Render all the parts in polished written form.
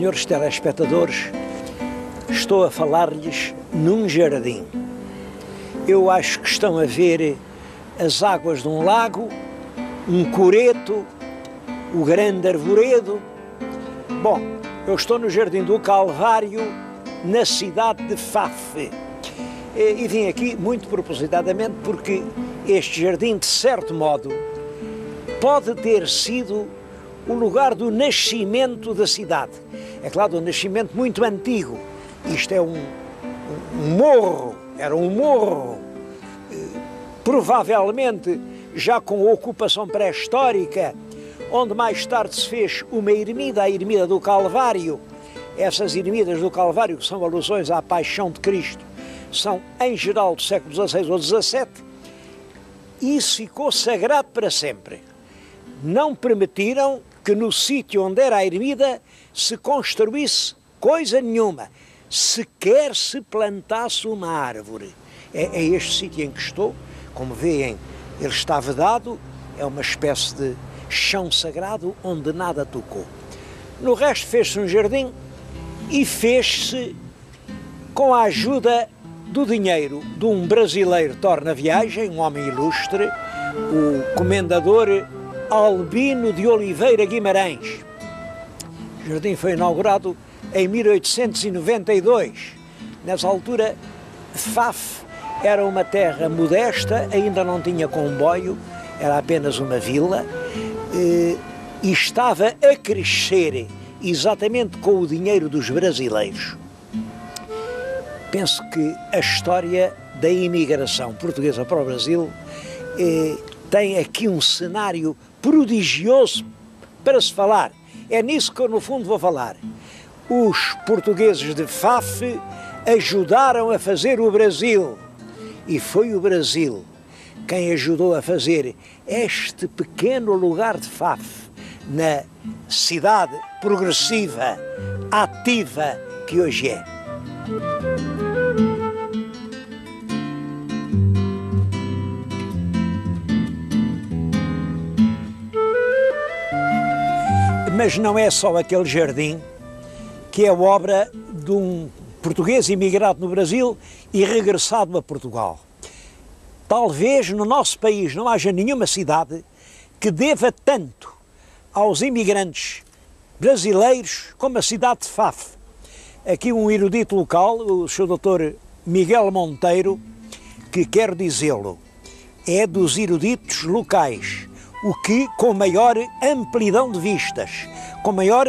senhores telespectadores, estou a falar-lhes num jardim. Eu acho que estão a ver as águas de um lago, um coreto, o grande arvoredo. Bom, eu estou no Jardim do Calvário, na cidade de Faf. E vim aqui muito propositadamente porque este jardim, de certo modo, pode ter sido o lugar do nascimento da cidade. É claro, um nascimento muito antigo. Isto é um morro, era um morro, provavelmente já com ocupação pré-histórica, onde mais tarde se fez uma ermida, a ermida do Calvário. Essas ermidas do Calvário, que são alusões à paixão de Cristo, são em geral do século XVI ou XVII, e isso ficou sagrado para sempre. Não permitiram que no sítio onde era a ermida se construísse coisa nenhuma, sequer se plantasse uma árvore. É este sítio em que estou, como veem, ele está vedado, é uma espécie de chão sagrado onde nada tocou. No resto fez-se um jardim e fez-se com a ajuda do dinheiro de um brasileiro torna-viagem, um homem ilustre, o comendador Albino de Oliveira Guimarães. O jardim foi inaugurado em 1892. Nessa altura, Faf era uma terra modesta, ainda não tinha comboio, era apenas uma vila, e estava a crescer exatamente com o dinheiro dos brasileiros. Penso que a história da imigração portuguesa para o Brasil tem aqui um cenário prodigioso para se falar. É nisso que eu, no fundo, vou falar. Os portugueses de Faf ajudaram a fazer o Brasil. E foi o Brasil quem ajudou a fazer este pequeno lugar de Faf, na cidade progressiva, ativa que hoje é. Mas não é só aquele jardim que é obra de um português imigrado no Brasil e regressado a Portugal. Talvez no nosso país não haja nenhuma cidade que deva tanto aos imigrantes brasileiros como a cidade de Faf. Aqui um erudito local, o Sr. Dr. Miguel Monteiro, que quero dizê-lo, é dos eruditos locais, o que com maior amplidão de vistas, com maior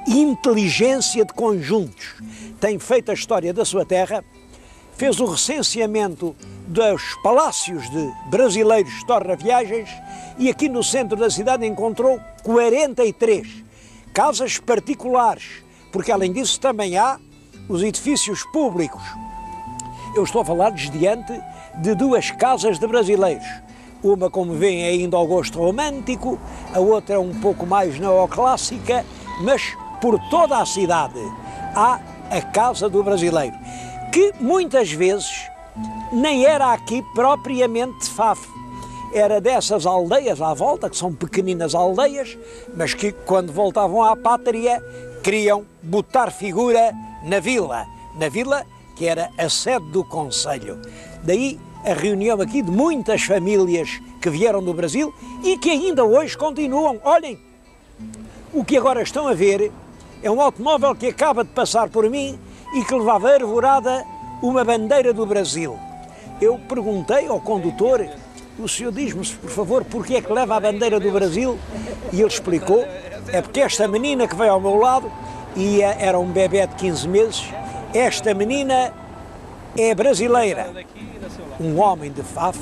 inteligência de conjuntos, tem feito a história da sua terra, fez o recenseamento dos palácios de brasileiros torna-viagens e aqui no centro da cidade encontrou 43 casas particulares, porque além disso também há os edifícios públicos. Eu estou a falar-lhes diante de duas casas de brasileiros. Uma, como veem, é ainda ao gosto romântico, a outra é um pouco mais neoclássica, mas por toda a cidade há a casa do brasileiro, que muitas vezes nem era aqui propriamente de Faf, era dessas aldeias à volta, que são pequeninas aldeias, mas que quando voltavam à pátria queriam botar figura na vila que era a sede do concelho. Daí a reunião aqui de muitas famílias que vieram do Brasil e que ainda hoje continuam. Olhem, o que agora estão a ver é um automóvel que acaba de passar por mim e que levava arvorada uma bandeira do Brasil. Eu perguntei ao condutor, o senhor diz-me, por favor, porque é que leva a bandeira do Brasil? E ele explicou, é porque esta menina que veio ao meu lado, e era um bebê de 15 meses, esta menina é brasileira. Um homem de Faf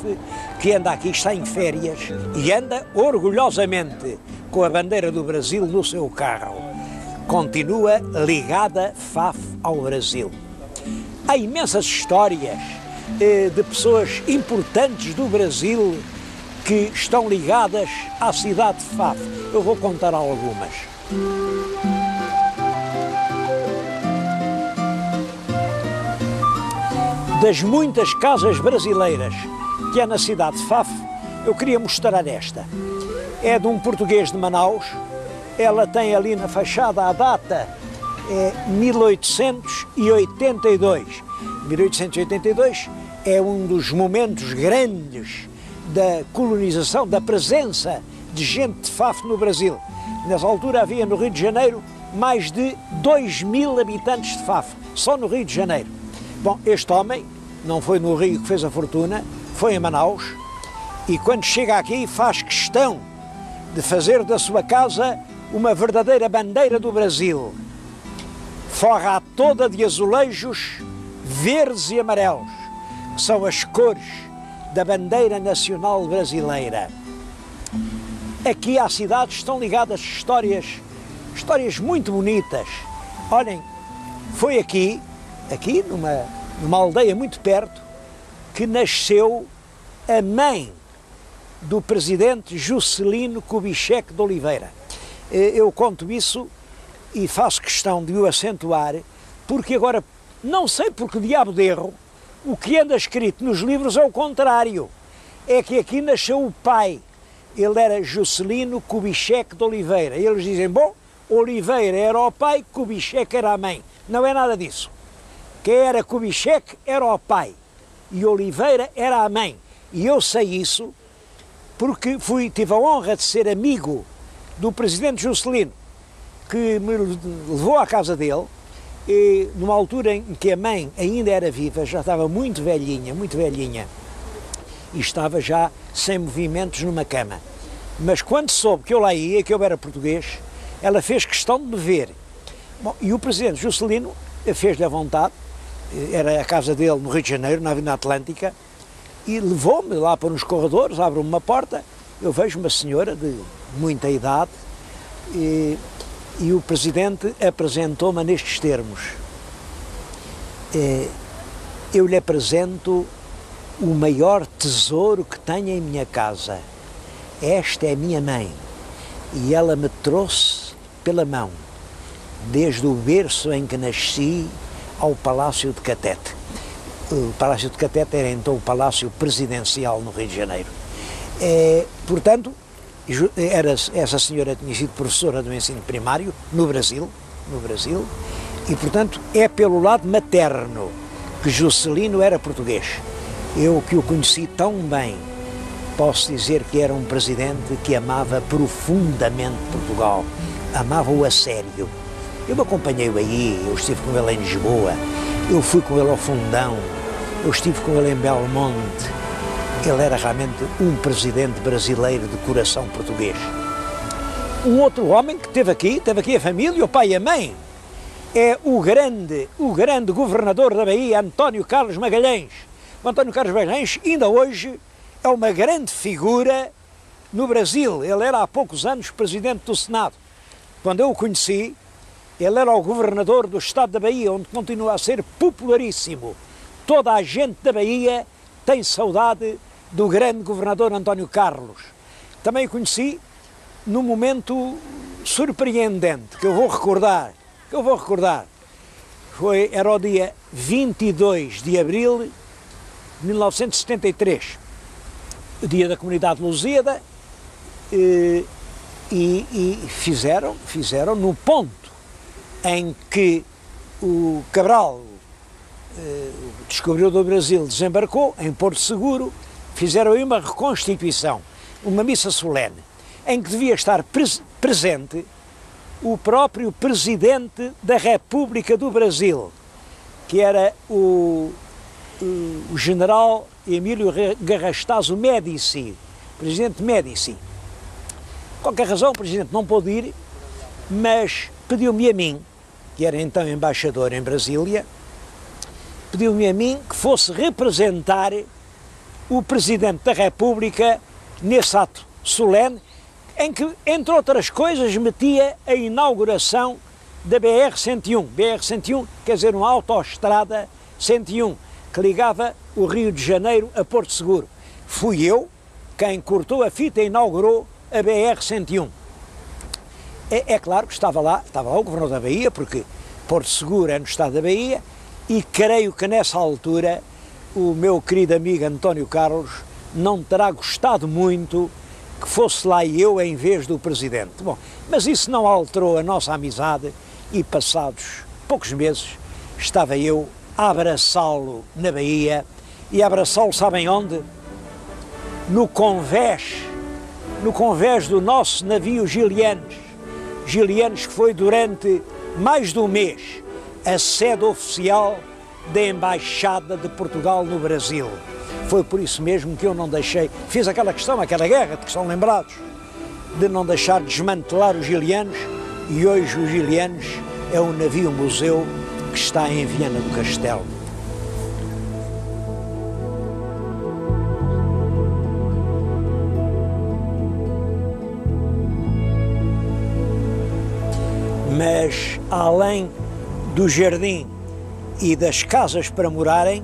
que anda aqui, está em férias e anda orgulhosamente com a bandeira do Brasil no seu carro. Continua ligada Faf ao Brasil. Há imensas histórias de pessoas importantes do Brasil que estão ligadas à cidade de Faf. Eu vou contar algumas. Das muitas casas brasileiras que há na cidade de Faf, eu queria mostrar esta. É de um português de Manaus, ela tem ali na fachada a data é 1882. 1882 é um dos momentos grandes da colonização, da presença de gente de Faf no Brasil. Nessa altura havia no Rio de Janeiro mais de 2.000 habitantes de Faf, só no Rio de Janeiro. Bom, este homem não foi no Rio que fez a fortuna, foi em Manaus, e quando chega aqui faz questão de fazer da sua casa uma verdadeira bandeira do Brasil. Forra toda de azulejos verdes e amarelos, que são as cores da bandeira nacional brasileira. Aqui há cidades que estão ligadas a histórias muito bonitas. Olhem, foi aqui numa aldeia muito perto, que nasceu a mãe do presidente Juscelino Kubitschek de Oliveira. Eu conto isso e faço questão de o acentuar, porque agora, não sei por que diabo de erro, o que anda escrito nos livros é o contrário. É que aqui nasceu o pai. Ele era Juscelino Kubitschek de Oliveira. E eles dizem, bom, Oliveira era o pai, Kubitschek era a mãe. Não é nada disso. Quem era Kubitschek era o pai e Oliveira era a mãe. E eu sei isso porque tive a honra de ser amigo do presidente Juscelino, que me levou à casa dele, e numa altura em que a mãe ainda era viva, já estava muito velhinha, e estava já sem movimentos numa cama. Mas quando soube que eu lá ia, que eu era português, ela fez questão de me ver. Bom, e o presidente Juscelino fez-lhe a vontade, era a casa dele no Rio de Janeiro, na Avenida Atlântica, e levou-me lá para uns corredores, abre-me uma porta, eu vejo uma senhora de muita idade, e o presidente apresentou-me nestes termos. Eu lhe apresento o maior tesouro que tenho em minha casa. Esta é minha mãe, e ela me trouxe pela mão, desde o berço em que nasci ao Palácio de Catete. O Palácio de Catete era então o Palácio Presidencial no Rio de Janeiro. Portanto, essa senhora tinha sido professora do ensino primário no Brasil, e portanto é pelo lado materno que Juscelino era português. Eu que o conheci tão bem, posso dizer que era um presidente que amava profundamente Portugal, amava-o a sério. Eu acompanhei-o aí, eu estive com ele em Lisboa, eu fui com ele ao Fundão, eu estive com ele em Belmonte. Ele era realmente um presidente brasileiro de coração português. Um outro homem que teve aqui a família, o pai e a mãe, é o grande governador da Bahia, António Carlos Magalhães. O António Carlos Magalhães ainda hoje é uma grande figura no Brasil. Ele era há poucos anos presidente do Senado. Quando eu o conheci, ele era o governador do estado da Bahia, onde continua a ser popularíssimo. Toda a gente da Bahia tem saudade do grande governador António Carlos. Também o conheci num momento surpreendente, que eu vou recordar. Era o dia 22 de abril de 1973, o dia da comunidade lusíada, e fizeram no ponto em que o Cabral, o descobridor do Brasil, desembarcou em Porto Seguro, fizeram aí uma reconstituição, uma missa solene, em que devia estar presente o próprio presidente da República do Brasil, que era o general Emílio Garrastazu Médici, presidente Médici. Por qualquer razão o presidente não pôde ir, mas pediu-me a mim, que era então embaixador em Brasília, pediu-me a mim que fosse representar o Presidente da República nesse ato solene, em que, entre outras coisas, metia a inauguração da BR-101. BR-101 quer dizer uma autoestrada 101, que ligava o Rio de Janeiro a Porto Seguro. Fui eu quem cortou a fita e inaugurou a BR-101. É claro que estava lá o governador da Bahia, porque Porto Seguro é no estado da Bahia, e creio que nessa altura o meu querido amigo António Carlos não terá gostado muito que fosse lá eu em vez do presidente. Bom, mas isso não alterou a nossa amizade e passados poucos meses estava eu a abraçá-lo na Bahia, e a abraçá-lo sabem onde? No convés do nosso navio Gilianos, que foi durante mais de um mês a sede oficial da Embaixada de Portugal no Brasil. Foi por isso mesmo que eu não deixei, fiz aquela questão, aquela guerra de que são lembrados, de não deixar desmantelar os Gilianos, e hoje os Gilianos é um navio-museu que está em Viana do Castelo. Mas, além do jardim e das casas para morarem,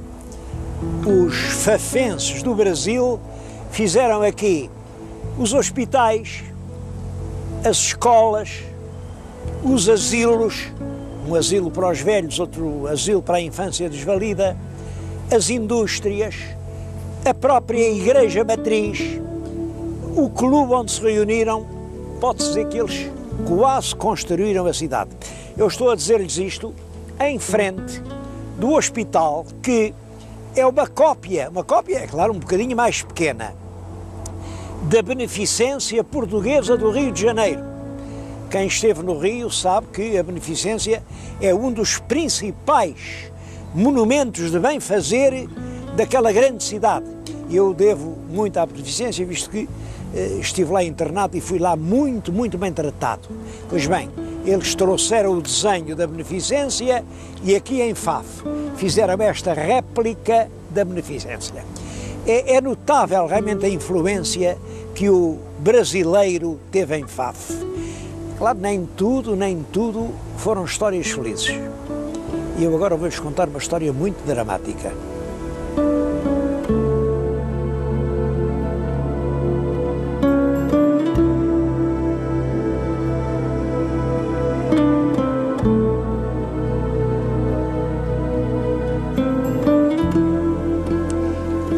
os fafenses do Brasil fizeram aqui os hospitais, as escolas, os asilos, um asilo para os velhos, outro asilo para a infância desvalida, as indústrias, a própria igreja matriz, o clube onde se reuniram. Pode-se dizer que eles quase construíram a cidade. Eu estou a dizer-lhes isto em frente do hospital, que é uma cópia, é claro, um bocadinho mais pequena, da Beneficência Portuguesa do Rio de Janeiro. Quem esteve no Rio sabe que a Beneficência é um dos principais monumentos de bem-fazer daquela grande cidade. Eu devo muito à Beneficência, visto que estive lá internado e fui lá muito bem tratado. Pois bem, eles trouxeram o desenho da Beneficência e aqui em Faf fizeram esta réplica da Beneficência. É notável realmente a influência que o brasileiro teve em Faf. Claro, nem tudo foram histórias felizes. E eu agora vou-vos contar uma história muito dramática.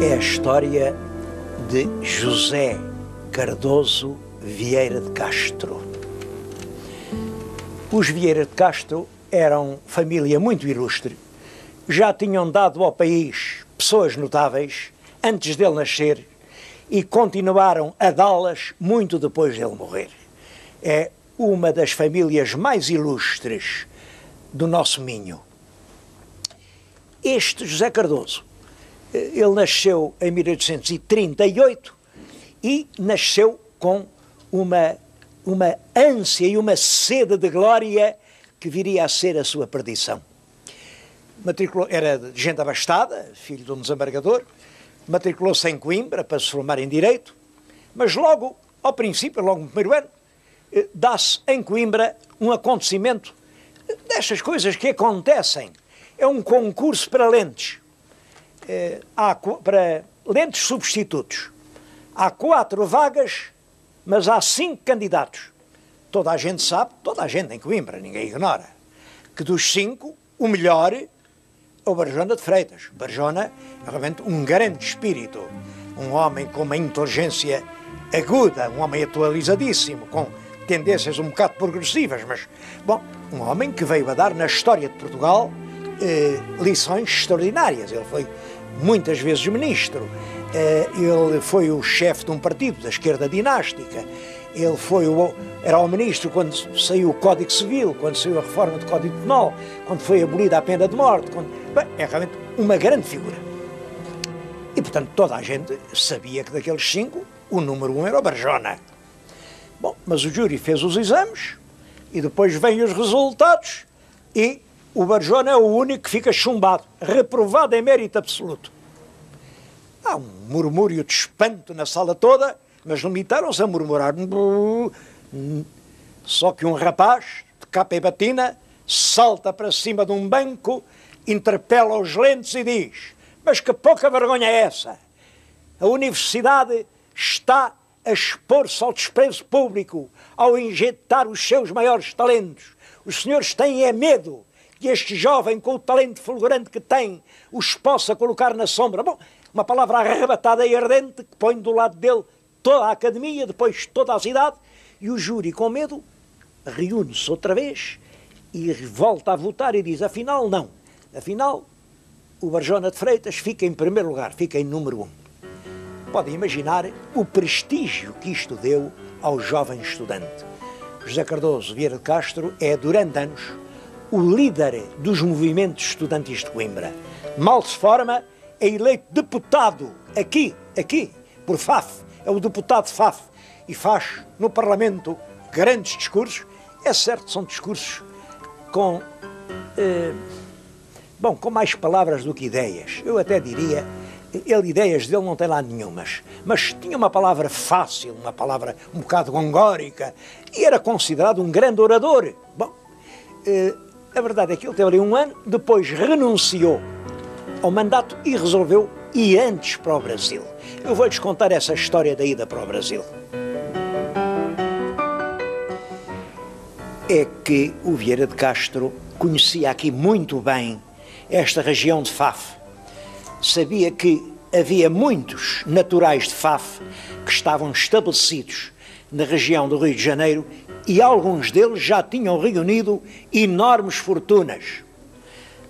É a história de José Cardoso Vieira de Castro. Os Vieira de Castro eram família muito ilustre, já tinham dado ao país pessoas notáveis antes dele nascer e continuaram a dá-las muito depois dele morrer. É uma das famílias mais ilustres do nosso Minho. Este José Cardoso, ele nasceu em 1838 e nasceu com uma ânsia e uma sede de glória que viria a ser a sua perdição. Era de gente abastada, filho de um desembargador, matriculou-se em Coimbra para se formar em Direito, mas logo, ao princípio, logo no primeiro ano, dá-se em Coimbra um acontecimento destas coisas que acontecem. É um concurso para lentes, para lentes substitutos. Há 4 vagas, mas há 5 candidatos. Toda a gente sabe, toda a gente em Coimbra, ninguém ignora, que dos 5, o melhor é o Barjona de Freitas. Barjona é realmente um grande espírito, um homem com uma inteligência aguda, um homem atualizadíssimo, com tendências um bocado progressivas, mas, bom, um homem que veio a dar na história de Portugal lições extraordinárias. Ele foi muitas vezes ministro, ele foi o chefe de um partido da esquerda dinástica, ele era o ministro quando saiu o Código Civil, quando saiu a reforma do Código Penal, quando foi abolida a pena de morte. É realmente uma grande figura. E, portanto, toda a gente sabia que daqueles 5, o número 1 era o Barjona. Bom, mas o júri fez os exames e depois vêm os resultados e o Barjona é o único que fica chumbado, reprovado em mérito absoluto. Há um murmúrio de espanto na sala toda, mas limitaram-se a murmurar. Só que um rapaz, de capa e batina, salta para cima de um banco, interpela os lentes e diz: mas que pouca vergonha é essa? A universidade está a expor-se ao desprezo público, ao injetar os seus maiores talentos. Os senhores têm medo que este jovem, com o talento fulgurante que tem, os possa colocar na sombra. Bom, uma palavra arrebatada e ardente que põe do lado dele toda a academia, depois toda a cidade, e o júri, com medo, reúne-se outra vez e volta a votar e diz, afinal não, afinal o Barjona de Freitas fica em primeiro lugar, fica em número 1. Podem imaginar o prestígio que isto deu ao jovem estudante. José Cardoso Vieira de Castro é, durante anos, o líder dos movimentos estudantis de Coimbra. Mal se forma, é eleito deputado aqui, por FAF, é o deputado FAF, e faz no Parlamento grandes discursos. É certo, são discursos com mais palavras do que ideias. Eu até diria, ideias dele não tem lá nenhumas, mas tinha uma palavra fácil, uma palavra um bocado gongórica, e era considerado um grande orador. Bom, a verdade é que ele teve ali um ano, depois renunciou ao mandato e resolveu ir antes para o Brasil. Eu vou-lhes contar essa história da ida para o Brasil. É que o Vieira de Castro conhecia aqui muito bem esta região de Faf. Sabia que havia muitos naturais de Faf que estavam estabelecidos na região do Rio de Janeiro e alguns deles já tinham reunido enormes fortunas.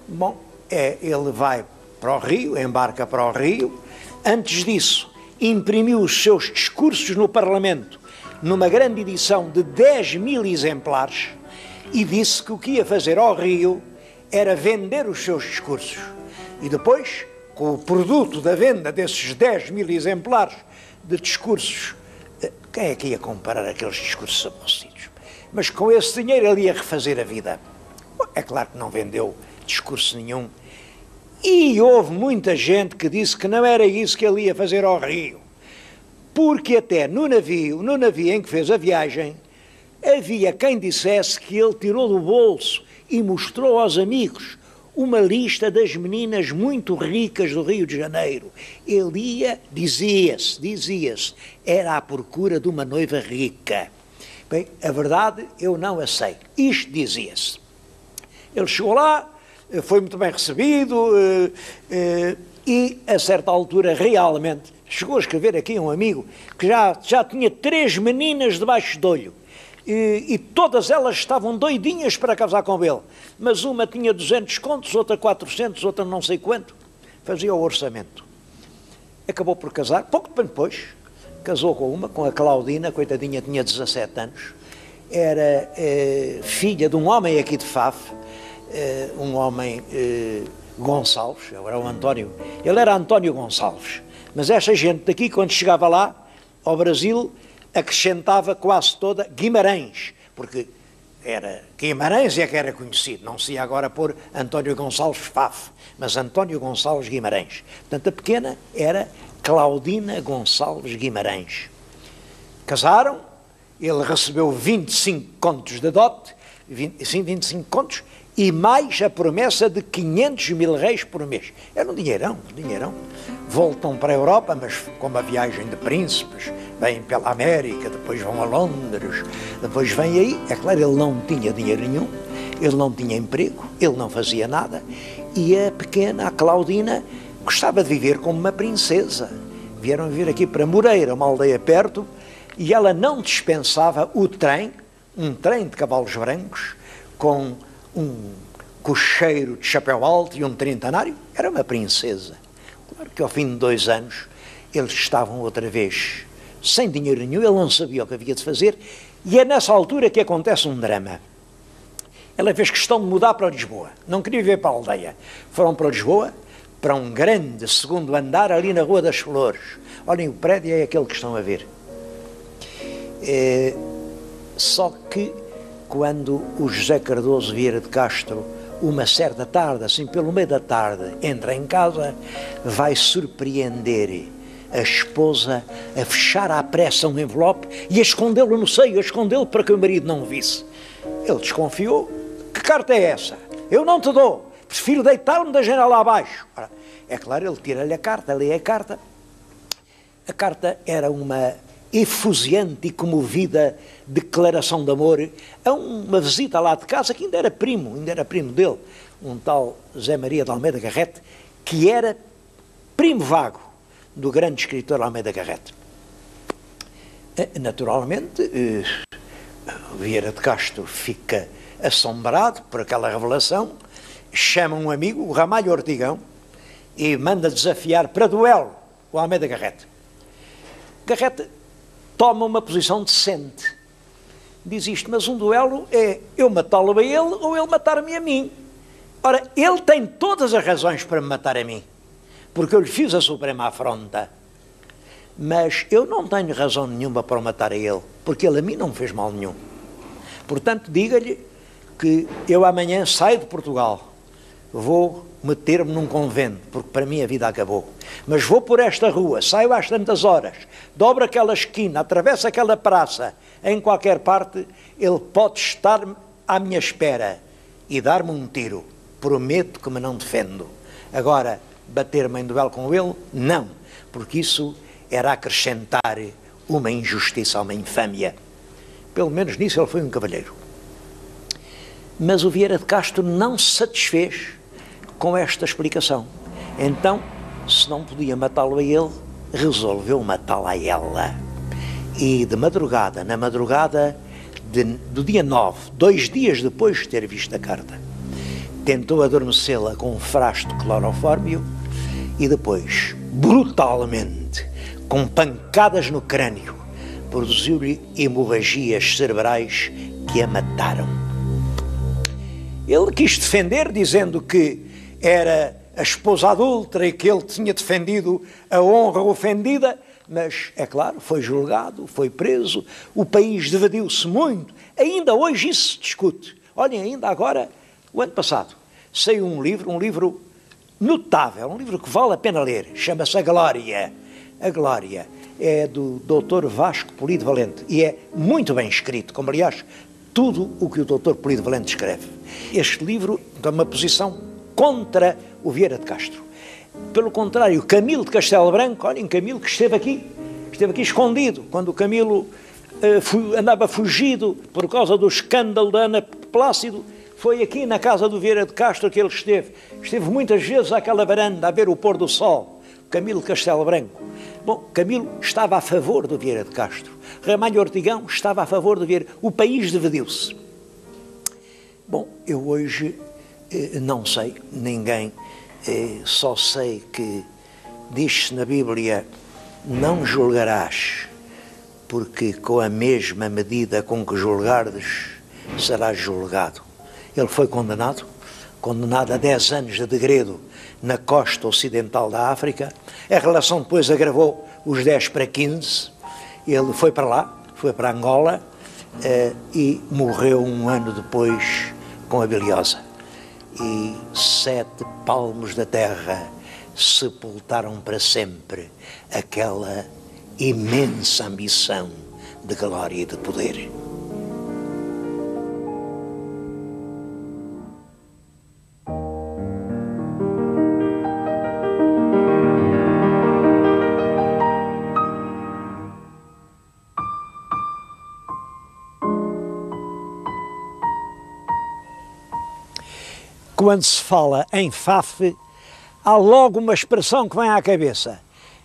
Bom, ele vai para o Rio, embarca para o Rio. Antes disso, imprimiu os seus discursos no Parlamento numa grande edição de 10.000 exemplares e disse que o que ia fazer ao Rio era vender os seus discursos. E depois, com o produto da venda desses 10.000 exemplares de discursos, quem é que ia comparar aqueles discursos aborrecidos? Mas com esse dinheiro ele ia refazer a vida. Bom, é claro que não vendeu discurso nenhum. E houve muita gente que disse que não era isso que ele ia fazer ao Rio. Porque até no navio em que fez a viagem, havia quem dissesse que ele tirou do bolso e mostrou aos amigos uma lista das meninas muito ricas do Rio de Janeiro. Ele ia, dizia-se, era à procura de uma noiva rica. Bem, a verdade eu não a sei. Isto dizia-se. Ele chegou lá, foi muito bem recebido e, a certa altura, realmente, chegou a escrever aqui um amigo que já tinha 3 meninas debaixo de olho. E todas elas estavam doidinhas para casar com ele. Mas uma tinha 200 contos, outra 400, outra não sei quanto. Fazia o orçamento. Acabou por casar. Pouco tempo depois, casou com a Claudina, coitadinha, tinha 17 anos. Era filha de um homem aqui de Faf, um homem Gonçalves, ele era António Gonçalves. Mas esta gente daqui, quando chegava lá, ao Brasil, acrescentava quase toda Guimarães, porque era Guimarães é que era conhecido, não se ia agora pôr António Gonçalves Faf, mas António Gonçalves Guimarães. Portanto, a pequena era Claudina Gonçalves Guimarães. Casaram, ele recebeu 25 contos de dote, 25 contos, e mais a promessa de 500.000 réis por mês. Era um dinheirão. Voltam para a Europa, mas com uma viagem de príncipes, vêm pela América, depois vão a Londres, depois vêm aí. É claro, ele não tinha dinheiro nenhum, ele não tinha emprego, ele não fazia nada, e a pequena, a Claudina, gostava de viver como uma princesa. Vieram viver aqui para Moreira, uma aldeia perto, e ela não dispensava o trem, um trem de cavalos brancos, com um cocheiro de chapéu alto e um trintanário. Era uma princesa. Claro que ao fim de 2 anos eles estavam outra vez sem dinheiro nenhum, ele não sabia o que havia de fazer, e é nessa altura que acontece um drama. Ela fez questão de mudar para Lisboa, não queria viver para a aldeia. Foram para Lisboa, para um grande segundo andar ali na Rua das Flores. Olhem, o prédio é aquele que estão a ver. Só que quando o José Cardoso Vieira de Castro, uma certa tarde, assim pelo meio da tarde, entra em casa, vai surpreender a esposa a fechar à pressa um envelope e a escondê-lo no seio, a escondê-lo para que o marido não o visse. Ele desconfiou. Que carta é essa? Eu não te dou. Prefiro deitar-me da janela abaixo. Ora, é claro, ele tira-lhe a carta, lê a carta. A carta era uma efusiante e comovida declaração de amor a uma visita lá de casa que ainda era primo dele, um tal Zé Maria de Almeida Garrett, que era primo vago do grande escritor Almeida Garrett. Naturalmente, Vieira de Castro fica assombrado por aquela revelação, chama um amigo, o Ramalho Ortigão, e manda desafiar para duelo o Almeida Garrett. Garrett toma uma posição decente. Diz isto, mas um duelo é eu matá-lo a ele ou ele matar-me a mim. Ora, ele tem todas as razões para me matar a mim, porque eu lhe fiz a suprema afronta. Mas eu não tenho razão nenhuma para o matar a ele, porque ele a mim não me fez mal nenhum. Portanto, diga-lhe que eu amanhã saio de Portugal, vou meter-me num convento, porque para mim a vida acabou. Mas vou por esta rua, saio às tantas horas, dobro aquela esquina, atravesso aquela praça, em qualquer parte, ele pode estar à minha espera e dar-me um tiro. Prometo que me não defendo. Agora, bater-me em duelo com ele, não, porque isso era acrescentar uma injustiça, uma infâmia. Pelo menos nisso ele foi um cavalheiro. Mas o Vieira de Castro não se satisfez com esta explicação. Então, se não podia matá-lo a ele, resolveu matá-la a ela. E de madrugada, na madrugada do dia 9, 2 dias depois de ter visto a carta, tentou adormecê-la com um frasco de clorofórmio e depois, brutalmente, com pancadas no crânio, produziu-lhe hemorragias cerebrais que a mataram. Ele quis defender, dizendo que era a esposa adúltera e que ele tinha defendido a honra ofendida, mas, é claro, foi julgado, foi preso, o país dividiu-se muito, ainda hoje isso se discute. Olhem, ainda agora, o ano passado, saiu um livro notável, um livro que vale a pena ler, chama-se A Glória. A Glória é do Dr. Vasco Polido Valente e é muito bem escrito, como aliás tudo o que o Dr. Polido Valente escreve. Este livro tem uma posição contra o Vieira de Castro. Pelo contrário, Camilo de Castelo Branco, olhem, Camilo que esteve aqui escondido, quando o Camilo andava fugido por causa do escândalo da Ana Plácido, foi aqui na casa do Vieira de Castro que ele esteve. Esteve muitas vezes àquela varanda a ver o pôr do sol. Camilo de Castelo Branco. Bom, Camilo estava a favor do Vieira de Castro. Ramalho Ortigão estava a favor do Vieira. O país dividiu-se. Bom, eu hoje não sei, ninguém, só sei que diz-se na Bíblia, não julgarás, porque com a mesma medida com que julgardes, serás julgado. Ele foi condenado a 10 anos de degredo na costa ocidental da África. A relação depois agravou os 10 para 15. Ele foi para lá, foi para Angola e morreu um ano depois com a biliosa. E 7 palmos da terra sepultaram para sempre aquela imensa ambição de glória e de poder. Quando se fala em FAF, há logo uma expressão que vem à cabeça: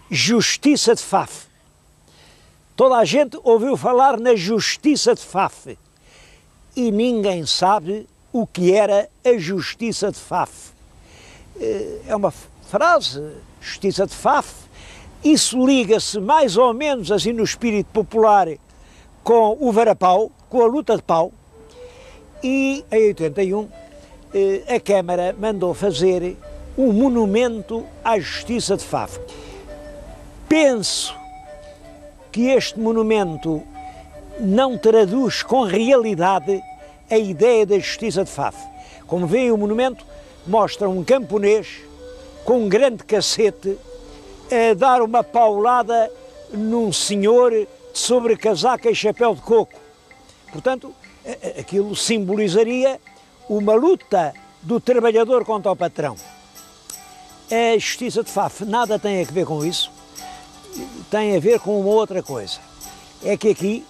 justiça de FAF. Toda a gente ouviu falar na justiça de FAF e ninguém sabe o que era a justiça de FAF. É uma frase, justiça de FAF, isso liga-se mais ou menos assim no espírito popular com o varapau, com a luta de pau, e em 81 a Câmara mandou fazer um monumento à justiça de FAF. Penso que este monumento não traduz com realidade a ideia da justiça de FAF. Como veem, o monumento mostra um camponês com um grande cacete a dar uma paulada num senhor de sobrecasaca e chapéu de coco. Portanto, aquilo simbolizaria uma luta do trabalhador contra o patrão. A justiça de FAF nada tem a ver com isso, tem a ver com uma outra coisa. É que aqui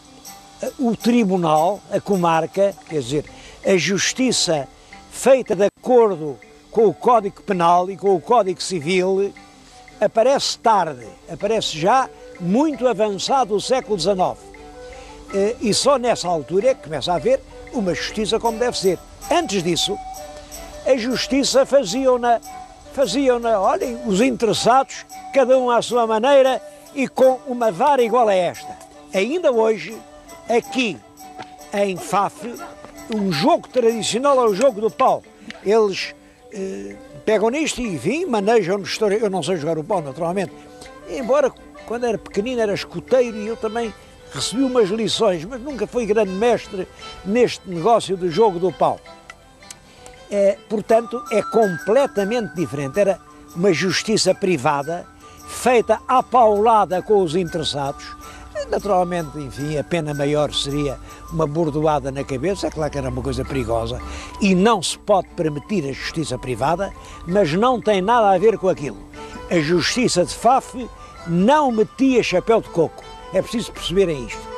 o tribunal, a comarca, quer dizer, a justiça feita de acordo com o Código Penal e com o Código Civil, aparece tarde, aparece já muito avançado o século XIX. E só nessa altura é que começa a haver uma justiça como deve ser. Antes disso, a justiça faziam-na, olhem, os interessados, cada um à sua maneira e com uma vara igual a esta. Ainda hoje, aqui em Faf, um jogo tradicional é o jogo do pau. Eles pegam nisto e, enfim, manejam no história. Eu não sei jogar o pau, naturalmente, embora quando era pequenino era escoteiro e eu também recebi umas lições, mas nunca fui grande mestre neste negócio do jogo do pau. Portanto, é completamente diferente. Era uma justiça privada, feita à paulada com os interessados. Naturalmente, enfim, a pena maior seria uma bordoada na cabeça, é claro que era uma coisa perigosa, e não se pode permitir a justiça privada, mas não tem nada a ver com aquilo. A justiça de Faf não metia chapéu de coco. É preciso perceberem isto.